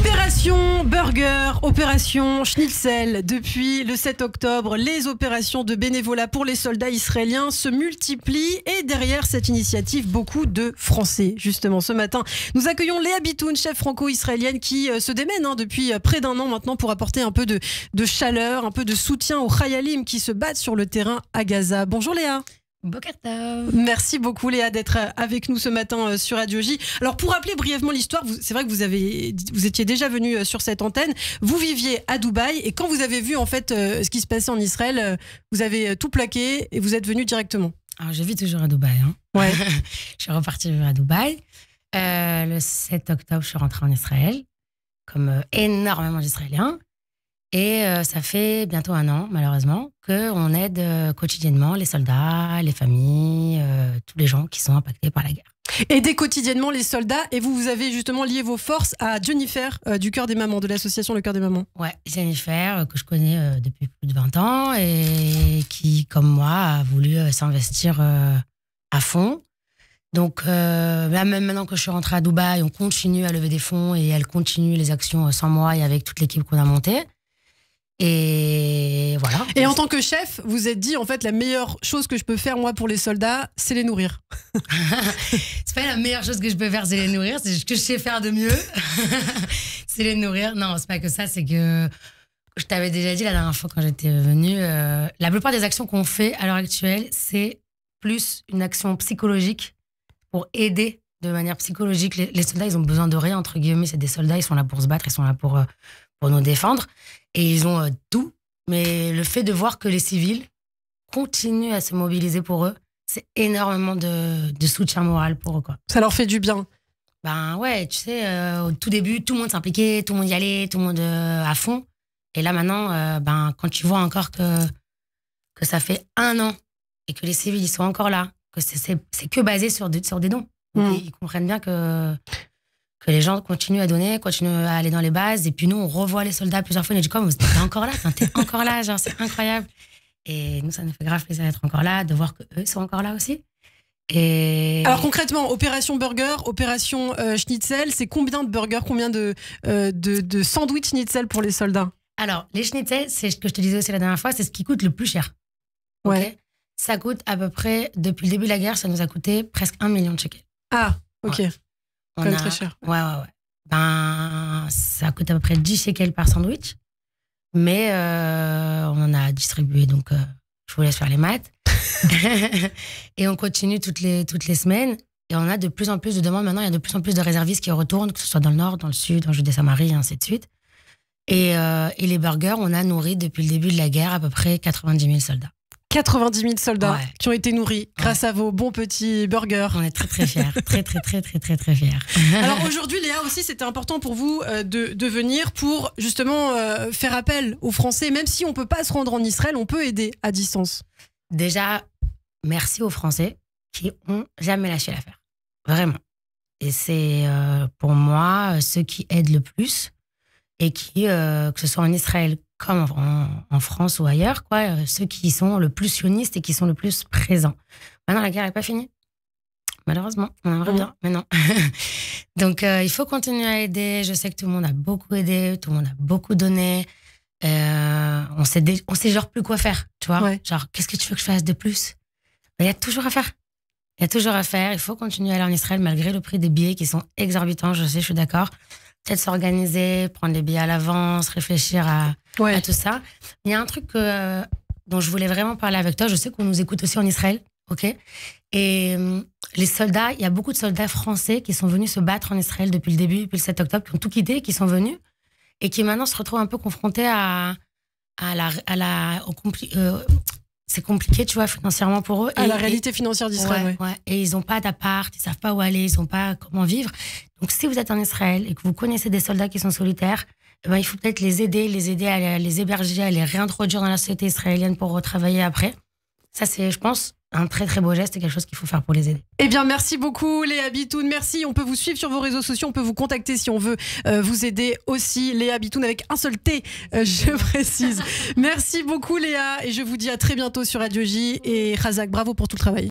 Opération Burger, Opération Schnitzel. Depuis le 7 octobre, les opérations de bénévolat pour les soldats israéliens se multiplient et derrière cette initiative, beaucoup de Français. Justement, ce matin, nous accueillons Léa Bitoun, chef franco-israélienne qui se démène depuis près d'un an maintenant pour apporter un peu de chaleur, un peu de soutien aux Chayalim qui se battent sur le terrain à Gaza. Bonjour Léa. Boker Tov. Merci beaucoup Léa d'être avec nous ce matin sur Radio J. Alors pour rappeler brièvement l'histoire, c'est vrai que vous étiez déjà venu sur cette antenne, vous viviez à Dubaï et quand vous avez vu en fait ce qui se passait en Israël, vous avez tout plaqué et vous êtes venu directement. Alors je vis toujours à Dubaï. Ouais. Je suis repartie vivre à Dubaï. Le 7 octobre, je suis rentrée en Israël, comme énormément d'Israéliens. Et ça fait bientôt un an, malheureusement, qu'on aide quotidiennement les soldats, les familles, tous les gens qui sont impactés par la guerre. Aider quotidiennement les soldats, et vous avez justement lié vos forces à Jennifer du Cœur des Mamans, de l'association Le Cœur des Mamans. Ouais, Jennifer, que je connais depuis plus de 20 ans et qui, comme moi, a voulu s'investir à fond. Donc, là, même maintenant que je suis rentrée à Dubaï, on continue à lever des fonds et elle continue les actions sans moi et avec toute l'équipe qu'on a montée. Et voilà. Et en tant que chef, vous êtes dit, en fait, la meilleure chose que je peux faire, moi, pour les soldats, c'est les nourrir. C'est pas la meilleure chose que je peux faire, c'est les nourrir. C'est ce que je sais faire de mieux. C'est les nourrir. Non, c'est pas que ça, c'est que je t'avais déjà dit la dernière fois quand j'étais venue, la plupart des actions qu'on fait à l'heure actuelle, c'est plus une action psychologique pour aider de manière psychologique. Les soldats, ils ont besoin de rien, entre guillemets. C'est des soldats, ils sont là pour se battre, ils sont là pour nous défendre. Et ils ont tout. Mais le fait de voir que les civils continuent à se mobiliser pour eux, c'est énormément de soutien moral pour eux, quoi. Ça leur fait du bien. Ben ouais, tu sais, au tout début, tout le monde s'impliquait, tout le monde y allait, tout le monde à fond. Et là, maintenant, quand tu vois encore que ça fait un an et que les civils, ils sont encore là, que c'est que basé sur des dons. Ils comprennent bien que les gens continuent à donner, continuent à aller dans les bases. Et puis nous, on revoit les soldats plusieurs fois. On dit comme, t'es encore là, t'es encore là, genre c'est incroyable. Et nous, ça nous fait grave plaisir d'être encore là, de voir qu'eux sont encore là aussi. Et... Alors concrètement, opération burger, opération schnitzel, c'est combien de burgers, combien de sandwich schnitzel pour les soldats? Alors, les schnitzel, c'est ce que je te disais aussi la dernière fois, c'est ce qui coûte le plus cher. Ouais. Okay, ça coûte à peu près, depuis le début de la guerre, ça nous a coûté presque 1 million de shekels. Ah, ok. Ouais. Quand même très cher. Ouais. Ça coûte à peu près 10 shekels par sandwich. Mais on en a distribué, donc je vous laisse faire les maths. Et on continue toutes les semaines. Et on a de plus en plus de demandes. Maintenant, il y a de plus en plus de réservistes qui retournent, que ce soit dans le Nord, dans le Sud, en Judée-Samarie, et ainsi de suite. Et les burgers, on a nourri depuis le début de la guerre à peu près 90 000 soldats. 90 000 soldats qui ont été nourris grâce à vos bons petits burgers. On est très très fiers, très fiers. Alors aujourd'hui, Léa, aussi, c'était important pour vous de venir pour justement faire appel aux Français. Même si on ne peut pas se rendre en Israël, on peut aider à distance. Déjà, merci aux Français qui n'ont jamais lâché l'affaire. Vraiment. Et c'est pour moi ceux qui aident le plus et qui, que ce soit en Israël comme en France ou ailleurs, quoi, ceux qui sont le plus sionistes et qui sont le plus présents. Maintenant, la guerre n'est pas finie. Malheureusement, on aimerait bien, mais non. Donc, il faut continuer à aider. Je sais que tout le monde a beaucoup aidé, tout le monde a beaucoup donné. On sait genre plus quoi faire, tu vois. Ouais. Genre, qu'est-ce que tu veux que je fasse de plus? Il y a toujours à faire. Il y a toujours à faire. Il faut continuer à aller en Israël malgré le prix des billets qui sont exorbitants. Je sais, je suis d'accord. Peut-être s'organiser, prendre les billets à l'avance, réfléchir à tout ça. Il y a un truc dont je voulais vraiment parler avec toi. Je sais qu'on nous écoute aussi en Israël, ok? Et les soldats, il y a beaucoup de soldats français qui sont venus se battre en Israël depuis le début, depuis le 7 octobre, qui ont tout quitté, qui sont venus et qui maintenant se retrouvent un peu confrontés c'est compliqué, tu vois, financièrement pour eux. À la réalité financière d'Israël, ouais. Et ils n'ont pas d'appart, ils ne savent pas où aller, ils n'ont pas comment vivre. Donc, si vous êtes en Israël et que vous connaissez des soldats qui sont solitaires, il faut peut-être les aider à les héberger, à les réintroduire dans la société israélienne pour retravailler après. Ça, c'est, je pense, un très très beau geste et quelque chose qu'il faut faire pour les aider. Eh bien, merci beaucoup Léa Bitoun. Merci. On peut vous suivre sur vos réseaux sociaux, on peut vous contacter si on veut vous aider aussi. Léa Bitoun avec un seul T, je précise. Merci beaucoup Léa et je vous dis à très bientôt sur Radio J et Razak, bravo pour tout le travail.